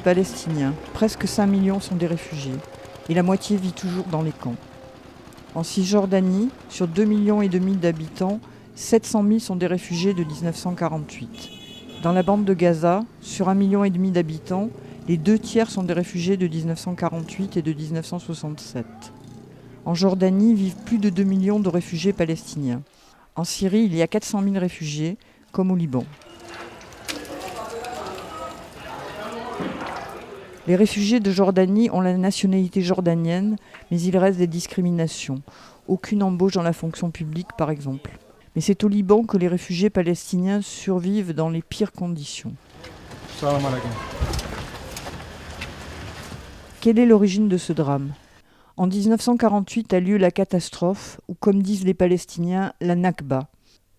Palestiniens, presque 5 millions sont des réfugiés, et la moitié vit toujours dans les camps. En Cisjordanie, sur 2,5 millions d'habitants, 700 000 sont des réfugiés de 1948. Dans la bande de Gaza, sur 1,5 million d'habitants, les 2/3 sont des réfugiés de 1948 et de 1967. En Jordanie vivent plus de 2 millions de réfugiés palestiniens. En Syrie, il y a 400 000 réfugiés, comme au Liban. Les réfugiés de Jordanie ont la nationalité jordanienne, mais il reste des discriminations. Aucune embauche dans la fonction publique, par exemple. Mais c'est au Liban que les réfugiés palestiniens survivent dans les pires conditions. Salam alaikum. Quelle est l'origine de ce drame ? En 1948 a lieu la catastrophe, ou comme disent les Palestiniens, la Nakba.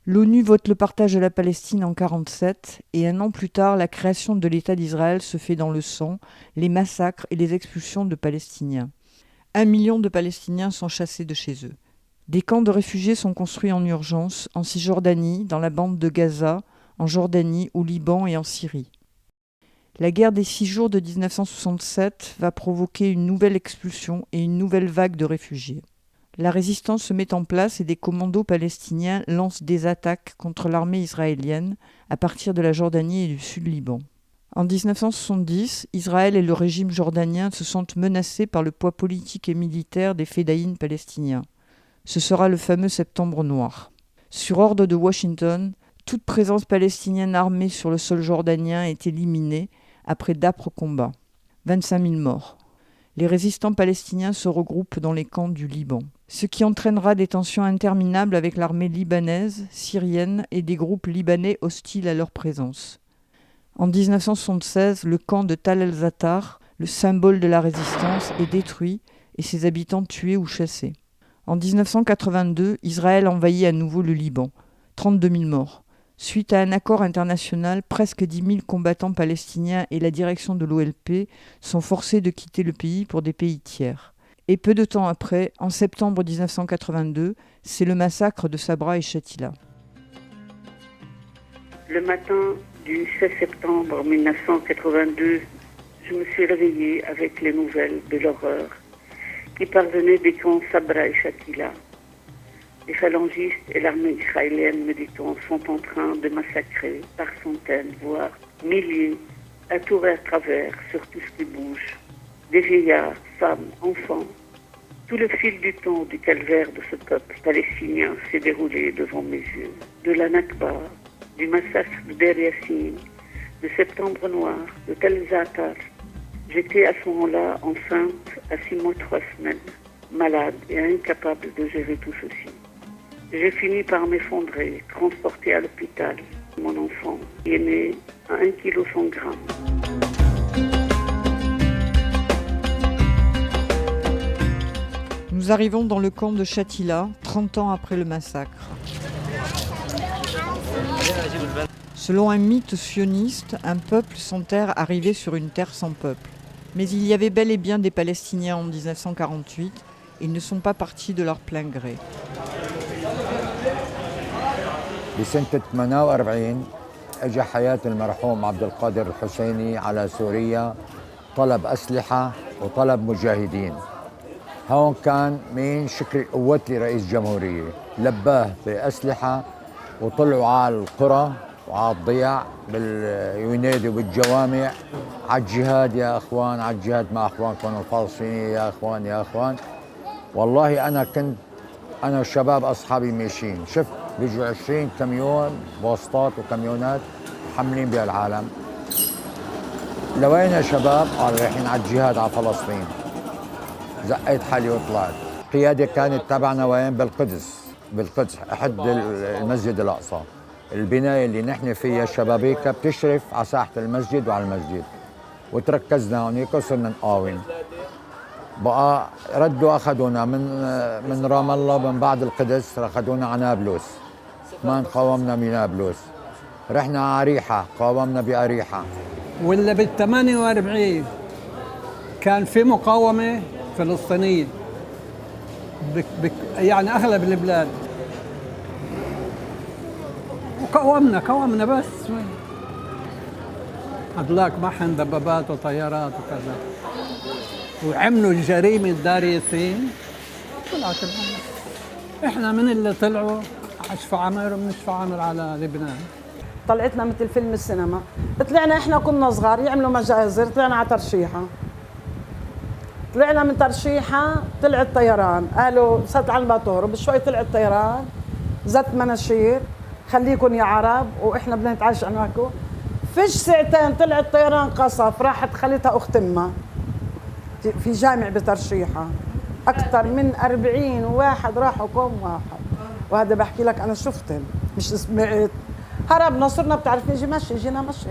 L'ONU vote le partage de la Palestine en 1947 et un an plus tard, la création de l'État d'Israël se fait dans le sang, les massacres et les expulsions de Palestiniens. 1 million de Palestiniens sont chassés de chez eux. Des camps de réfugiés sont construits en urgence en Cisjordanie, dans la bande de Gaza, en Jordanie, au Liban et en Syrie. La guerre des 6 jours de 1967 va provoquer une nouvelle expulsion et une nouvelle vague de réfugiés. La résistance se met en place et des commandos palestiniens lancent des attaques contre l'armée israélienne à partir de la Jordanie et du Sud-Liban. En 1970, Israël et le régime jordanien se sentent menacés par le poids politique et militaire des fédayines palestiniens. Ce sera le fameux Septembre noir. Sur ordre de Washington, toute présence palestinienne armée sur le sol jordanien est éliminée après d'âpres combats. 25 000 morts. Les résistants palestiniens se regroupent dans les camps du Liban, ce qui entraînera des tensions interminables avec l'armée libanaise, syrienne et des groupes libanais hostiles à leur présence. En 1976, le camp de Tal el-Zatar, le symbole de la résistance, est détruit et ses habitants tués ou chassés. En 1982, Israël envahit à nouveau le Liban, 32 000 morts. Suite à un accord international, presque 10 000 combattants palestiniens et la direction de l'OLP sont forcés de quitter le pays pour des pays tiers. Et peu de temps après, en septembre 1982, c'est le massacre de Sabra et Shatila. Le matin du 16 septembre 1982, je me suis réveillée avec les nouvelles de l'horreur qui parvenaient des camps Sabra et Shatila. Les phalangistes et l'armée israélienne, me dit-on, sont en train de massacrer par centaines, voire milliers, à tour et à travers, sur tout ce qui bouge. Des vieillards, femmes, enfants. Tout le fil du temps du calvaire de ce peuple palestinien s'est déroulé devant mes yeux. De la Nakba, du massacre de Deir Yassin, de Septembre Noir, de Tal Zatar. J'étais à ce moment-là enceinte à 6 mois 3 semaines, malade et incapable de gérer tout ceci. J'ai fini par m'effondrer, transporté à l'hôpital. Mon enfant qui est né à 1 kg 100 grammes. Nous arrivons dans le camp de Shatila, 30 ans après le massacre. Selon un mythe sioniste, un peuple sans terre arrivait sur une terre sans peuple. Mais il y avait bel et bien des Palestiniens en 1948, et ils ne sont pas partis de leur plein gré. بسنة 48 اجى حياة المرحوم عبد القادر الحسيني على سوريا، طلب أسلحة وطلب مجاهدين. هون كان مين شكل قوتي رئيس جمهورية، لباه بأسلحة وطلعوا على القرى وعلى الضياع ينادوا بالجوامع على الجهاد يا اخوان، على الجهاد مع اخوانكم الفلسطينيين يا اخوان يا اخوان. والله انا كنت انا والشباب اصحابي ماشيين، شفت بيجوا 20 كميون بوسطات وكميونات محملين بها العالم. لوين يا شباب؟ قال رايحين على الجهاد على فلسطين. زقيت حالي وطلعت. القياده كانت تبعنا وين؟ بالقدس احد المسجد الاقصى. البنايه اللي نحن فيها الشبابيكه بتشرف على ساحه المسجد وعلى المسجد. وتركزنا هونيك وصرنا نقاوم. بقى ردوا اخذونا من رام الله من بعد القدس، اخذونا على نابلس. ما قاومنا بنابلس. رحنا على أريحة، قاومنا بأريحة. ولا بال 48 كان في مقاومة فلسطينية يعني أغلب البلاد. وقاومنا بس هذلاك معهم دبابات وطيارات وكذا، وعملوا الجريمة داريسين. طلعت الأمر احنا من اللي طلعوا اشفى عمر وبنشفى عمر على لبنان. طلعتنا مثل فيلم السينما، طلعنا احنا كنا صغار يعملوا مجازر، طلعنا على ترشيحة، طلعنا من ترشيحة طلع الطيران، قالوا سد على المطور، وبشوي طلع الطيران زت مناشير خليكن يا عرب واحنا بدنا نتعايش معكم. فيش ساعتين طلع الطيران قصف، راحت خلتها اخت امها في جامع بترشيحة، اكثر من 40 واحد راحوا كم واحد، وهذا بحكي لك انا شفتهم مش سمعت. هربنا صرنا بتعرف نيجي مشي، جينا مشي.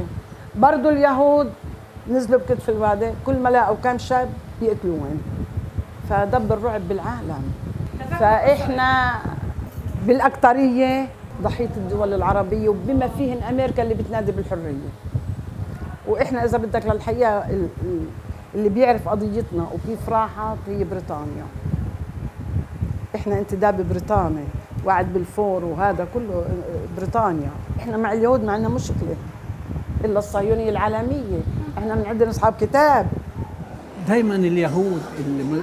برضو اليهود نزلوا بكتف الوادي، كل ما لاقوا كم شاب بيقتلوهم، فدب الرعب بالعالم. فاحنا بالاكثريه ضحيه الدول العربيه وبما فيهن امريكا اللي بتنادي بالحريه. واحنا اذا بدك للحقيقه اللي بيعرف قضيتنا وكيف راحت هي بريطانيا. احنا انتداب بريطاني، وعد بالفور وهذا كله بريطانيا. احنا مع اليهود ما عندنا مشكله الا الصهيونيه العالميه، احنا من عندنا اصحاب كتاب. دائما اليهود اللي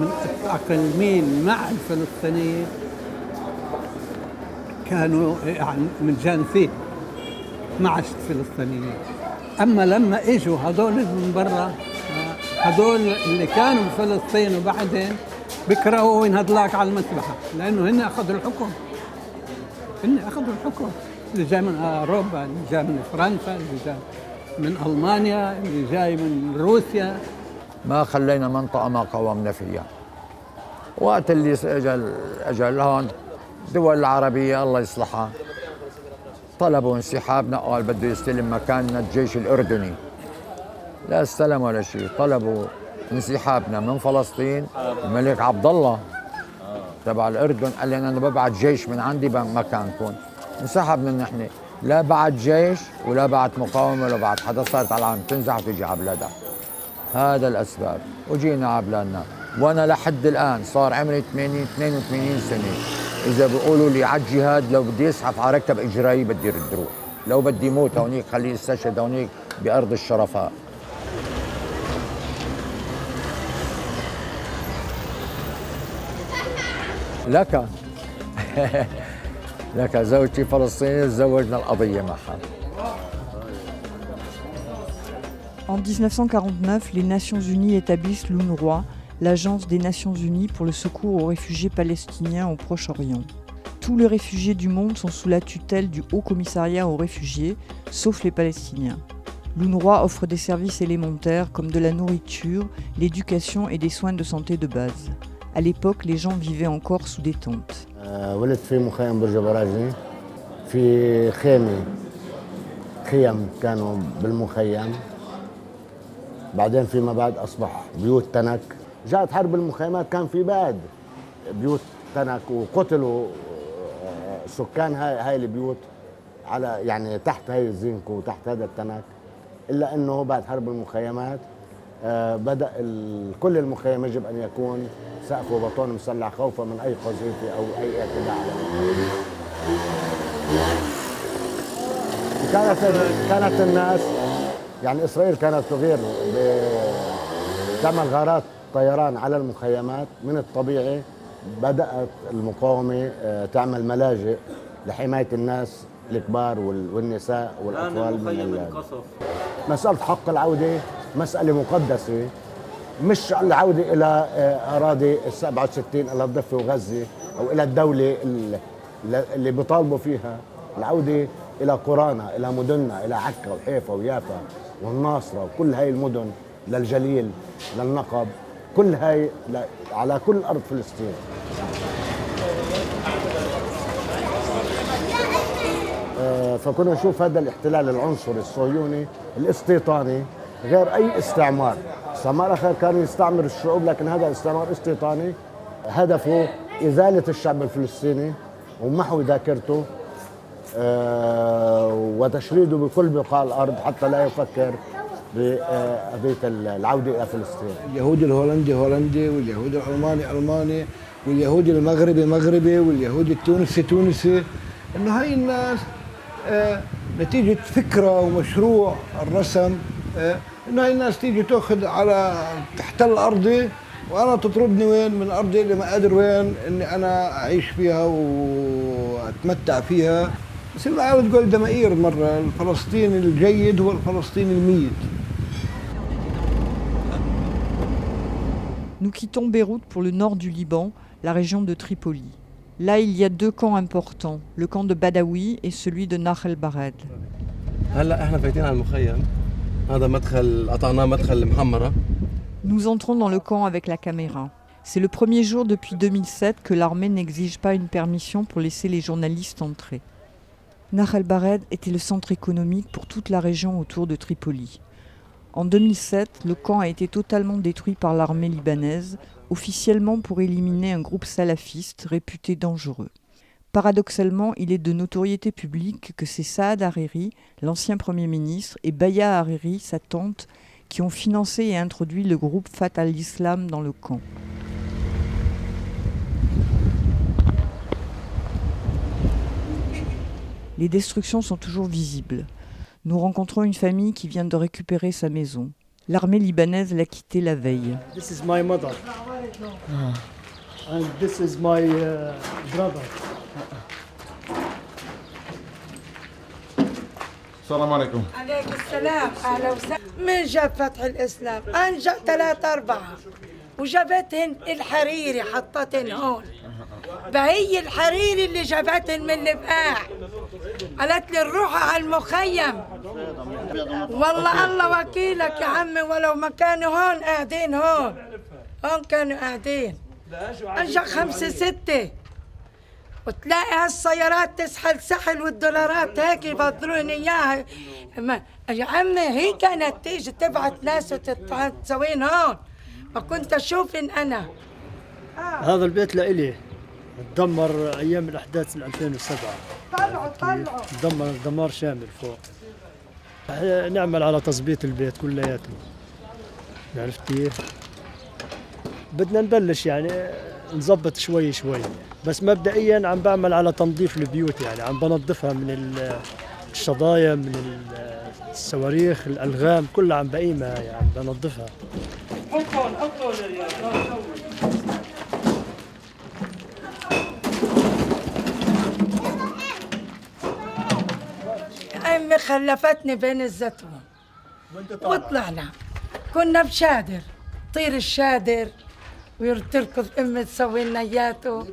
متأقلمين مع الفلسطينيين كانوا يعني متجانسين مع الفلسطينيين. اما لما اجوا هذول من برا، هذول اللي كانوا بفلسطين وبعدين بكرهوا ينهضلاك على المسبحه، لانه هن اخذوا الحكم. هن اخذوا الحكم، اللي جاي من اوروبا، اللي جاي من فرنسا، اللي جاي من المانيا، اللي جاي من روسيا. ما خلينا منطقة ما قاومنا فيها. وقت اللي اجى هون الدول العربية الله يصلحها طلبوا انسحابنا، قال بده يستلم مكاننا الجيش الأردني. لا استلم ولا شيء، طلبوا انسحابنا من فلسطين. الملك عبد الله تبع الأردن قال لنا أنا ببعت جيش من عندي مكانكم. انسحبنا نحن، لا بعت جيش ولا بعت مقاومة ولا بعت حدا، صارت على العالم تنزح وتجي على بلادها. هذا الأسباب وجينا على بلادنا. وأنا لحد الآن صار عمري 82 سنة، إذا بيقولوا لي على الجهاد لو بدي أزحف على ركب إجرائي بدي رد روح، لو بدي موت هونيك خليه يستشهد هونيك بأرض الشرفاء. لك لك زوجتي فلسطينية، تزوجنا القضية معها. En 1949, les Nations Unies établissent l'UNRWA, l'Agence des Nations Unies pour le secours aux réfugiés palestiniens au Proche-Orient. Tous les réfugiés du monde sont sous la tutelle du Haut Commissariat aux réfugiés, sauf les Palestiniens. L'UNRWA offre des services élémentaires comme de la nourriture, l'éducation et des soins de santé de base. À l'époque, les gens vivaient encore sous des tentes. ولدت في مخيم برج براجني، في خيم كانوا بالمخيم، بعدين فيما بعد أصبح بيوت تنك. جاءت حرب المخيمات، كان في بعد بيوت تنك وقتلوا سكان هاي البيوت على يعني تحت هاي الزنك وتحت هذا التنك. إلا أنه بعد حرب المخيمات بدأ كل المخيم يجب أن يكون سقف وبطون مسلح خوفا من أي قذيفة أو أي اعتداء على كانت الناس يعني إسرائيل كانت تغير تعمل غارات طيران على المخيمات. من الطبيعي بدأت المقاومة تعمل ملاجئ لحماية الناس الكبار والنساء والأطفال من مسألة حق العودة مسألة مقدسة، مش العودة إلى أراضي ال67 إلى الضفة وغزة أو إلى الدولة اللي بيطالبوا فيها. العودة إلى قرانا، إلى مدننا، إلى عكا وحيفا ويافا والناصرة وكل هاي المدن، للجليل، للنقب، كل هاي على كل أرض فلسطين. فكنا نشوف هذا الاحتلال العنصري الصهيوني الاستيطاني غير أي استعمار. استعمار آخر كان يستعمر الشعوب، لكن هذا استعمار استيطاني هدفه إزالة الشعب الفلسطيني ومحو ذاكرته وتشريده بكل بقاع الأرض حتى لا يفكر بقضية العودة إلى فلسطين. اليهودي الهولندي هولندي، واليهودي الألماني ألماني، واليهودي المغربي مغربي، واليهودي التونسي تونسي. إنه هاي الناس نتيجة فكرة ومشروع الرسم إنه هاي الناس تيجي تأخذ على تحتل أرضي وأنا تطردني وين من أرضي اللي ما قادر وين إني أنا أعيش فيها وأتمتع فيها. بس ما عاود تقول دمائير مرة الفلسطيني الجيد هو الفلسطيني الميت. Nous quittons Beyrouth pour le nord du Liban, la région de Tripoli. Là, il y a deux camps importants, le camp de Badawi et celui de Nakh el-Bared. Nous entrons dans le camp avec la caméra. C'est le premier jour depuis 2007 que l'armée n'exige pas une permission pour laisser les journalistes entrer. Nakh el-Bared était le centre économique pour toute la région autour de Tripoli. En 2007, le camp a été totalement détruit par l'armée libanaise, officiellement pour éliminer un groupe salafiste réputé dangereux. Paradoxalement, il est de notoriété publique que c'est Saad Hariri, l'ancien Premier ministre, et Baya Hariri, sa tante, qui ont financé et introduit le groupe Fatah al-Islam dans le camp. Les destructions sont toujours visibles. Nous rencontrons une famille qui vient de récupérer sa maison. L'armée libanaise l'a quittée la veille. This is my mother. And this is my brother. السلام عليكم. عليكم السلام اهلا وسهلا. من جاب فتح الاسلام؟ انجا 3 4 وجابتهن الحريري حطتهن هون. بهي الحريري اللي جابتهن من البقاع. قالت لي نروح على المخيم. والله الله وكيلك يا عمي ولو ما كانوا هون قاعدين هون كانوا قاعدين. انجا 5 6 وتلاقي هالسيارات تسحل سحل والدولارات هيك يبدلون اياها. يا عمي هي كانت تيجي تبعت ناس وتسوين هون ما كنت اشوفن انا. هذا البيت لإلي تدمر ايام الاحداث 2007. طلعوا تدمر دمار شامل فوق. نعمل على تظبيط البيت كلياته. عرفت كيف؟ بدنا نبلش يعني نظبط شوي شوي بس مبدئيا عم بعمل على تنظيف البيوت يعني عم بنظفها من الشظايا من الصواريخ الألغام كلها عم بقيمها يعني عم بنظفها. أمي خلفتني بين الزيتون وطلعنا كنا بشادر طير الشادر ويرتركض أمي تسوي لنا اياته.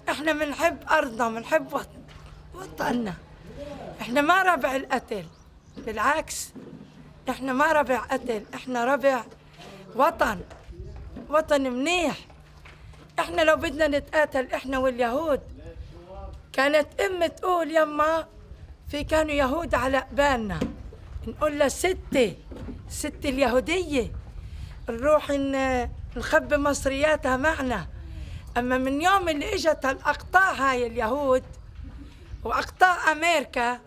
احنا بنحب ارضنا بنحب وطننا. احنا ما ربع القتل بالعكس احنا ما ربع قتل احنا ربع وطن منيح. احنا لو بدنا نتقاتل احنا واليهود كانت امي تقول يما في كانوا يهود على قبالنا نقول لها ست اليهودية نروح نخبي مصرياتها معنا. أما من يوم اللي إجت هالأقطاع هاي اليهود وأقطاع أمريكا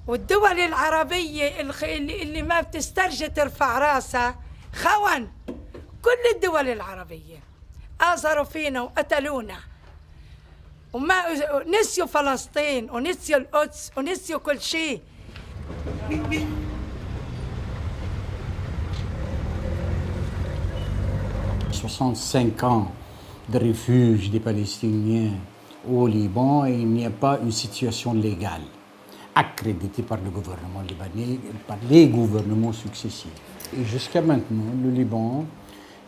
والدول العربية اللي ما بتسترجي ترفع راسها خون كل الدول العربية آزروا فينا وقتلونا وما نسيوا فلسطين ونسيوا القدس ونسيوا كل شيء. 65 ans de refuge des Palestiniens au Liban et il n'y a pas une situation légale accréditée par le gouvernement libanais, par les gouvernements successifs. Et jusqu'à maintenant, le Liban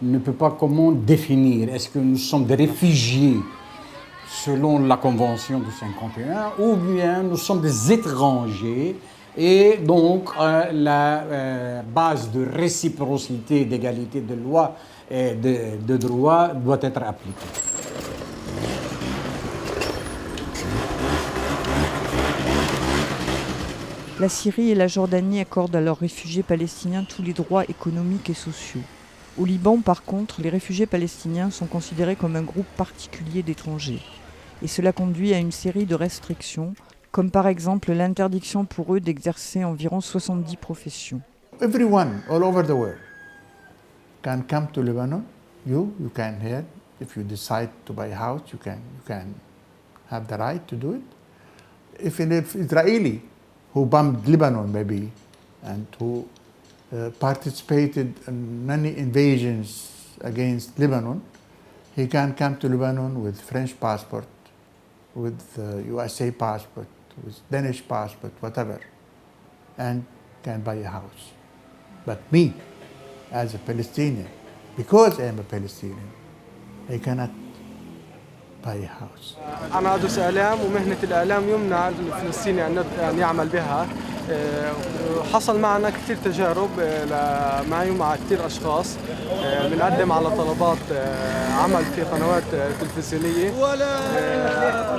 ne peut pas comment définir, est-ce que nous sommes des réfugiés selon la Convention de 51 ou bien nous sommes des étrangers et donc la base de réciprocité, d'égalité de loi et de droit doit être appliquée. La Syrie et la Jordanie accordent à leurs réfugiés palestiniens tous les droits économiques et sociaux. Au Liban, par contre, les réfugiés palestiniens sont considérés comme un groupe particulier d'étrangers. Et cela conduit à une série de restrictions, comme par exemple l'interdiction pour eux d'exercer environ 70 professions. Everyone all over the world can come to Lebanon. You can here, if you decide to buy a house, you can have the right to do it. If an Israeli who bombed Lebanon maybe, and who participated in many invasions against Lebanon, he can come to Lebanon with French passport, with USA passport, with Danish passport, whatever, and can buy a house. But me, as a Palestinian, because I am a Palestinian, I cannot buy a house. أنا أدرس إعلام، ومهنة الإعلام يمنع الفلسطيني أن يعمل بها. حصل معنا كثير تجارب معي ومع كثير أشخاص بنقدم على طلبات عمل في قنوات تلفزيونية.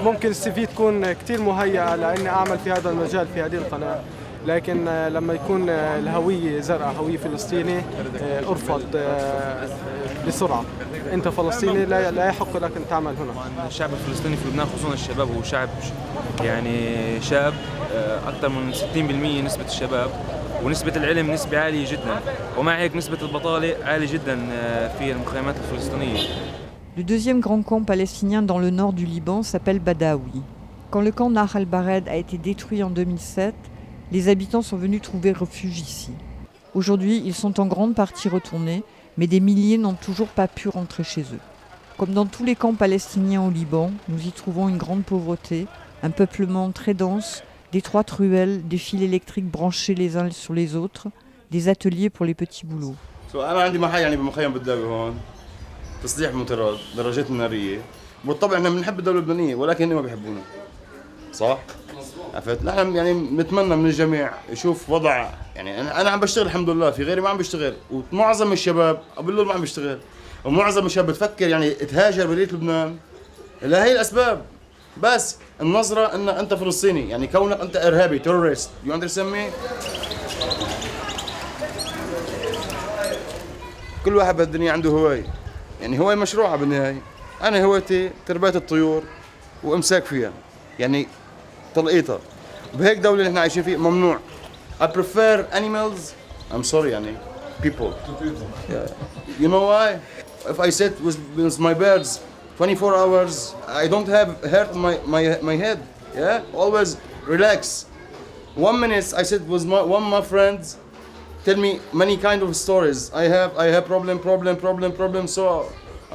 ممكن السي في تكون كثير مهيئة لأني أعمل في هذا المجال في هذه القناة، لكن لما يكون الهوية زرقاء، هوية فلسطيني، أرفض بسرعة. أنت فلسطيني لا يحق لك أن تعمل هنا. الشعب الفلسطيني في لبنان خصوصا الشباب هو شعب يعني شاب، أكثر من 60% نسبة الشباب، ونسبة العلم نسبة عالية جدا، ومع هيك نسبة البطالة عالية جدا في المخيمات الفلسطينية. Le deuxième grand camp palestinien dans le nord du Liban s'appelle Badawi. Quand le camp Nahal Bared a été détruit en 2007, les habitants sont venus trouver refuge ici. Aujourd'hui, ils sont en grande partie retournés, mais des milliers n'ont toujours pas pu rentrer chez eux. Comme dans tous les camps palestiniens au Liban, nous y trouvons une grande pauvreté, un peuplement très dense, d'étroites ruelles, des fils électriques branchés les uns sur les autres, des ateliers pour les petits boulots. أنا عندي محل يعني بمخيم بالداوي هون، تصليح موتورات، دراجات نارية، بالطبع احنا بنحب الدولة اللبنانية ولكن هم ما بيحبونا. صح؟ عرفت؟ نحن يعني نتمنى من الجميع يشوف وضع، يعني انا عم بشتغل الحمد لله، في غيري ما عم بيشتغل، ومعظم الشباب اقول له ما عم بيشتغل، ومعظم الشباب بتفكر يعني تهاجر بلية لبنان. لا، هي الاسباب، بس النظرة ان انت فلسطيني، يعني كونك انت ارهابي، تيرورست، يو اندرستاند مي؟ كل واحد بالدنيا عنده هواية، يعني هواية مشروعة بالنهاية. انا هوايتي تربية الطيور وامساك فيها، يعني تلقيطها. بهيك دولة اللي احنا عايشين فيه ممنوع. I prefer animals. I'm sorry يعني people. Yeah. You know why? If I sit with my birds 24 hours, I don't have hurt my head. Yeah, always relax. 1 minute I sit with one of my friends, tell me many kind of stories. I have problem. So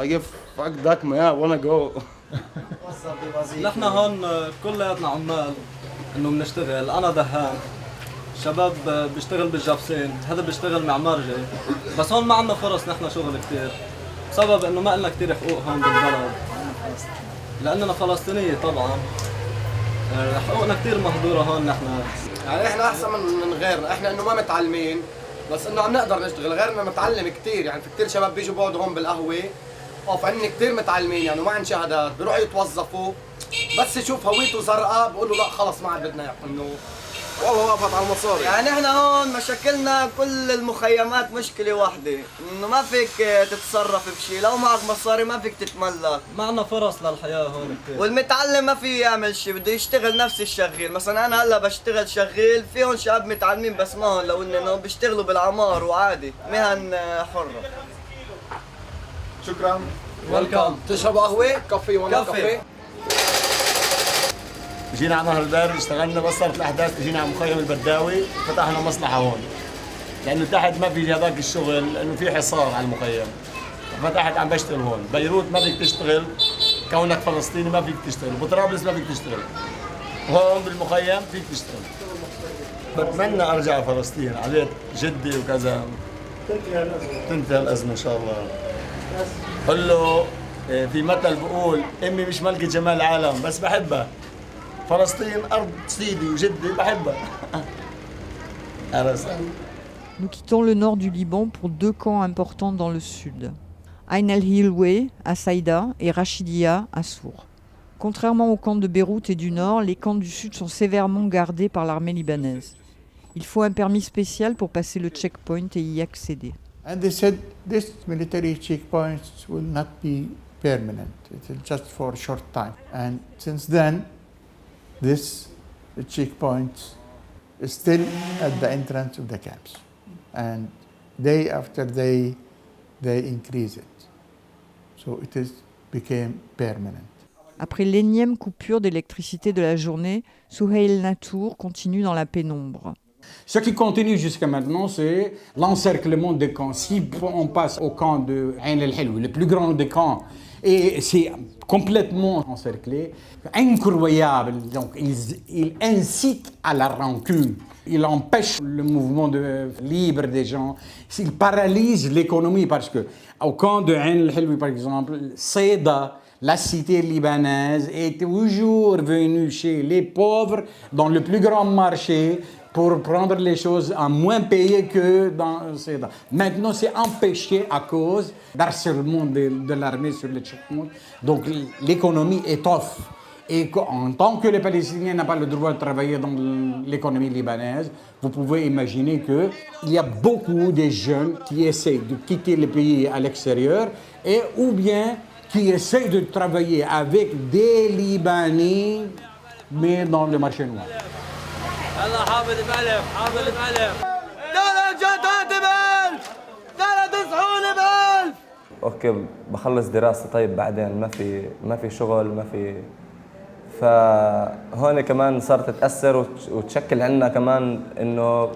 I give fuck that man. I wanna go. نحن هون كلياتنا عمال انه بنشتغل، انا دهان، شباب بيشتغل بالجابسين، هذا بيشتغل معمارجي، بس هون ما عندنا فرص نحن شغل كثير بسبب انه ما لنا كثير حقوق هون بالبلد، لاننا فلسطينيه طبعا حقوقنا كثير مهدوره هون. نحن يعني احنا احسن من غيرنا، احنا انه ما متعلمين بس انه عم نقدر نشتغل، غيرنا متعلم كثير، يعني في كثير شباب بيجوا بيقعدوا هون بالقهوه فهن كثير متعلمين يعني وما عن شهادات، بيروحوا يتوظفوا بس يشوف هويته زرقاء بقول له لا خلص ما عاد بدنا اياك، انه والله وقفت على المصاري. يعني احنا هون مشاكلنا كل المخيمات مشكله واحده، انه ما فيك تتصرف بشيء، لو معك مصاري ما فيك تتملك، ما عندنا فرص للحياه هون كثير، والمتعلم ما في يعمل شيء، بده يشتغل نفس الشغيل. مثلا انا هلا بشتغل شغيل، فيهم شباب متعلمين بس ما هون، لو انه بيشتغلوا بالعمار وعادي مهن حره. شكرا. ويلكم. تشربوا قهوه؟ كافي ولا كافي؟ جينا على نهر البر، اشتغلنا، بس صارت الاحداث جينا على مخيم البرداوي، فتحنا مصلحه هون لانه تحت ما في هذاك الشغل، لانه في حصار على المخيم، فتحت عم بشتغل هون. بيروت ما فيك تشتغل كونك فلسطيني، ما فيك تشتغل، بطرابلس ما فيك تشتغل، هون بالمخيم فيك تشتغل. بتمنى ارجع فلسطين على بيت جدي وكذا، تنتهي الازمه ان شاء الله. قل له في مثل بقول امي مش ملكة جمال العالم بس بحبها، فلسطين ارض سيدي وجدي بحبها. Nous quittons le nord du Liban pour deux camps importants dans le sud. Ain al-Hilweh à Saïda et Rachidia à Sour. Contrairement aux camps de Beyrouth et du nord, les camps du sud sont sévèrement gardés par l'armée libanaise. Il faut un permis spécial pour passer le checkpoint et y accéder. And they said this military checkpoints will not be permanent. It's just for a short time. And since then, this checkpoint is still at the entrance of the camps. And day after day, they increase it. So it became permanent. Après l'énième coupure d'électricité de la journée, Souheil Natour continue dans la pénombre. Ce qui continue jusqu'à maintenant, c'est l'encerclement des camps. Si on passe au camp de Ain el-Helwi, le plus grand des camps, et c'est complètement encerclé, incroyable. Donc, il incite à la rancune. Il empêche le mouvement libre des gens. Il paralyse l'économie parce que au camp de Ain el-Helwi, par exemple, Céda, la cité libanaise, est toujours venue chez les pauvres dans le plus grand marché pour prendre les choses à moins payer que dans Céda. Maintenant, c'est empêché à cause d'harcèlement de l'armée sur les checkpoints. Donc, l'économie étoffe. Et en tant que les Palestiniens n'ont pas le droit de travailler dans l'économie libanaise, vous pouvez imaginer qu'il y a beaucoup de jeunes qui essaient de quitter le pays à l'extérieur et ou bien qui essaient de travailler avec des Libanais, mais dans le marché noir. الله حافظ بألف حافظ بألف لا جاتاتي بألف لا تصحوني بألف. اوكي بخلص دراسة طيب بعدين ما في شغل ما في فهون كمان صارت تتأثر وتشكل عنا كمان انه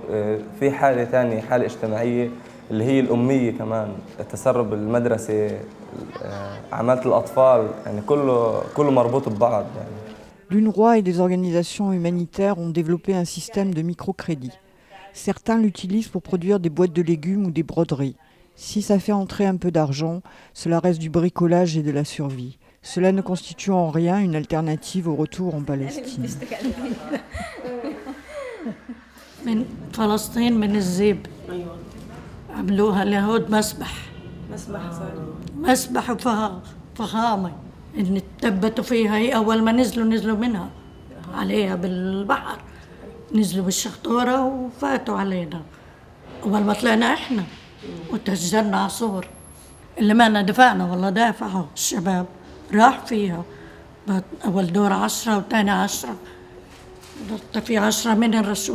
في حالة ثانية حالة اجتماعية اللي هي الأمية كمان التسرب المدرسي عمالة الأطفال يعني كله مربوط ببعض يعني. L'UNRWA et des organisations humanitaires ont développé un système de microcrédit. Certains l'utilisent pour produire des boîtes de légumes ou des broderies. Si ça fait entrer un peu d'argent, cela reste du bricolage et de la survie. Cela ne constitue en rien une alternative au retour en Palestine. من فلسطين من الزيب عملوها اليهود مسبح فخامة إن تثبتوا فيها. هي أول ما نزلوا منها عليها بالبحر، نزلوا بالشخطورة وفاتوا علينا. أول ما طلعنا إحنا وتهجرنا عصور اللي ما دفعنا والله دافعوا الشباب راح فيها. أول دور 10 وثاني 10 في 10 من رش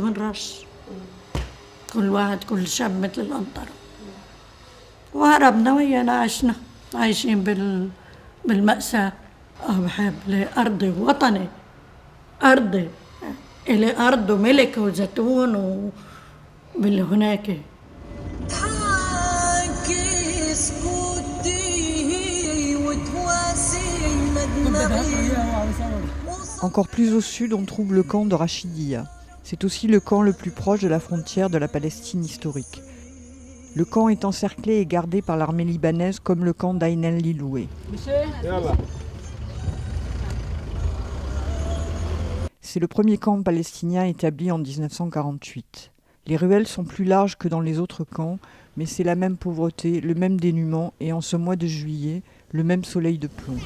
كل واحد كل شاب مثل الأنطرة وهربنا ويانا عايشين بالمأساة. بحب لأرضي وطني أرضي إلي أرض وملك وزيتون وباللي هناك. Encore plus au sud, on trouve le camp de Rachidia. C'est aussi le camp le plus proche de la frontière de la Palestine historique. Le camp est encerclé et gardé par l'armée libanaise comme le camp d'Ain el-Liloué. C'est le premier camp palestinien établi en 1948. Les ruelles sont plus larges que dans les autres camps, mais c'est la même pauvreté, le même dénuement et en ce mois de juillet, le même soleil de plomb.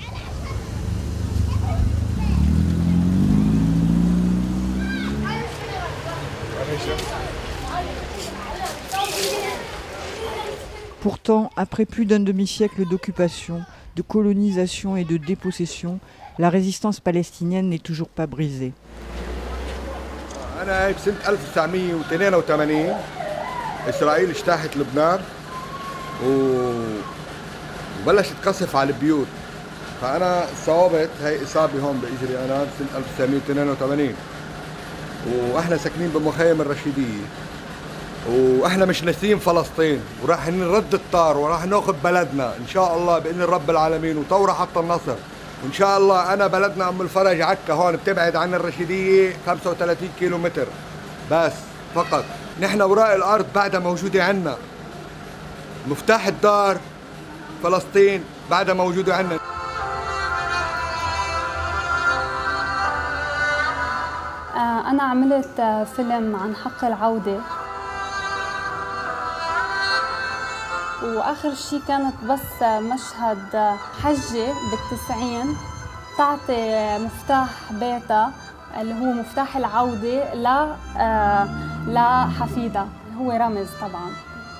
Pourtant, après plus d'un demi-siècle d'occupation, de colonisation et de dépossession, la résistance palestinienne n'est toujours pas brisée. أنا بسنة 1982 إسرائيل اجتاحت لبنان وبلشت قصف على البيوت. فأنا صابت هي إصابة هون بإجري أنا بسنة 1982 وإحنا ساكنين بمخيم الرشيدية واحنا مش ناسيين فلسطين وراح نرد الطار وراح ناخذ بلدنا ان شاء الله باذن رب العالمين وطوره حتى النصر وان شاء الله. انا بلدنا ام الفرج عكا هون بتبعد عن الرشيديه 35 كيلو متر بس فقط. نحن وراء الارض بعدها موجوده عنا. مفتاح الدار فلسطين بعدها موجوده عنا. انا عملت فيلم عن حق العوده واخر شيء كانت بس مشهد حجه بال90 تعطي مفتاح بيتها اللي هو مفتاح العوده لحفيدها، هو رمز طبعا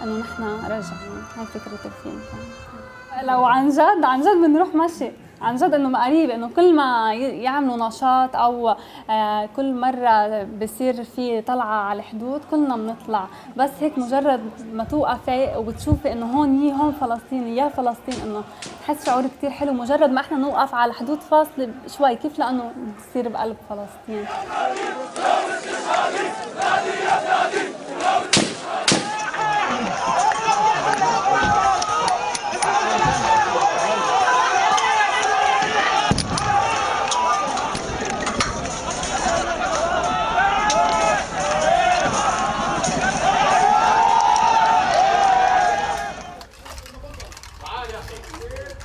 انه نحن راجعين. هاي فكره الفيلم. لو عن جد بنروح مشي، عن جد انه قريب، انه كل ما يعملوا نشاط او كل مره بصير في طلعه على الحدود كلنا بنطلع، بس هيك مجرد ما توقفي هيك وبتشوفي انه هون فلسطين، يا فلسطين، انه تحس شعور كثير حلو مجرد ما احنا نوقف على حدود فاصله شوي، كيف لانه بتصير بقلب فلسطين.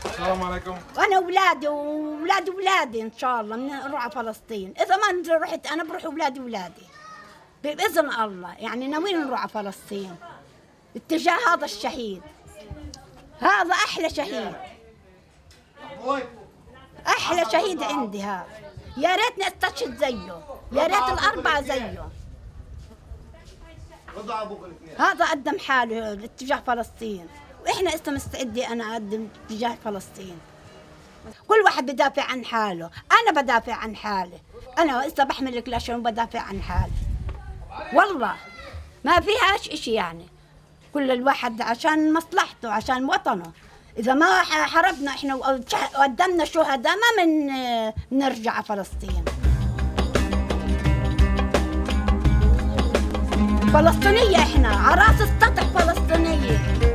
السلام عليكم. وانا اولادي ان شاء الله نروح على فلسطين. اذا ما رحت انا بروح اولادي باذن الله، يعني ناويين نروح على فلسطين اتجاه هذا الشهيد. هذا احلى شهيد، احلى شهيد عندي هذا. يا ريتني استشهد زيه، يا ريت الاربعه زيه. هذا قدم حاله لاتجاه فلسطين، واحنا اسا مستعدين. انا اقدم اتجاه فلسطين. كل واحد بدافع عن حاله، انا بدافع عن حالي، انا اسا بحمل الكلاشين وبدافع عن حالي. والله ما فيهاش اشي، يعني كل الواحد عشان مصلحته، عشان وطنه. اذا ما حاربنا احنا وقدمنا شهداء ما نرجع على فلسطين. فلسطينيه، احنا على راس السطح فلسطينيه.